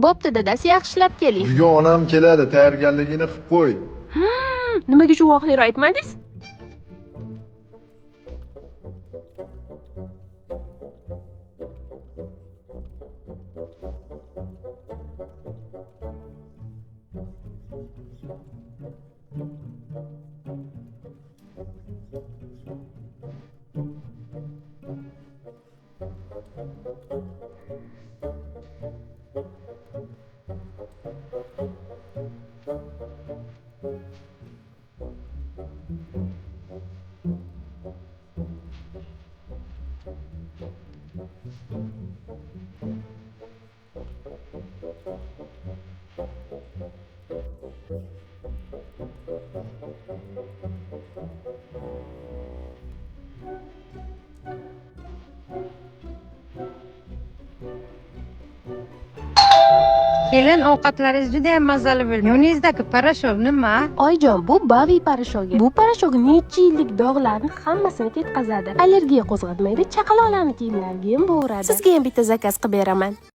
Bo'pti, dadasi, yaxshilab keling. Bugun onam keladi, tayyorgarligini qilib qo'y. Nimaga shu voqeani aytmadingiz? Kelin, ovqatlaringiz juda ham mazali bo'ldi. Yoningizdagi parashok nima? Oyijon, bu Bavi parashogi. Bu parashok necha yillik dog'larni hammasini ketkazadi. Allergiya qo'zg'atmaydi, chaqaloqlarning kiyimlariga ham bo'radi. Sizga ham bitta zakaz qilib beraman.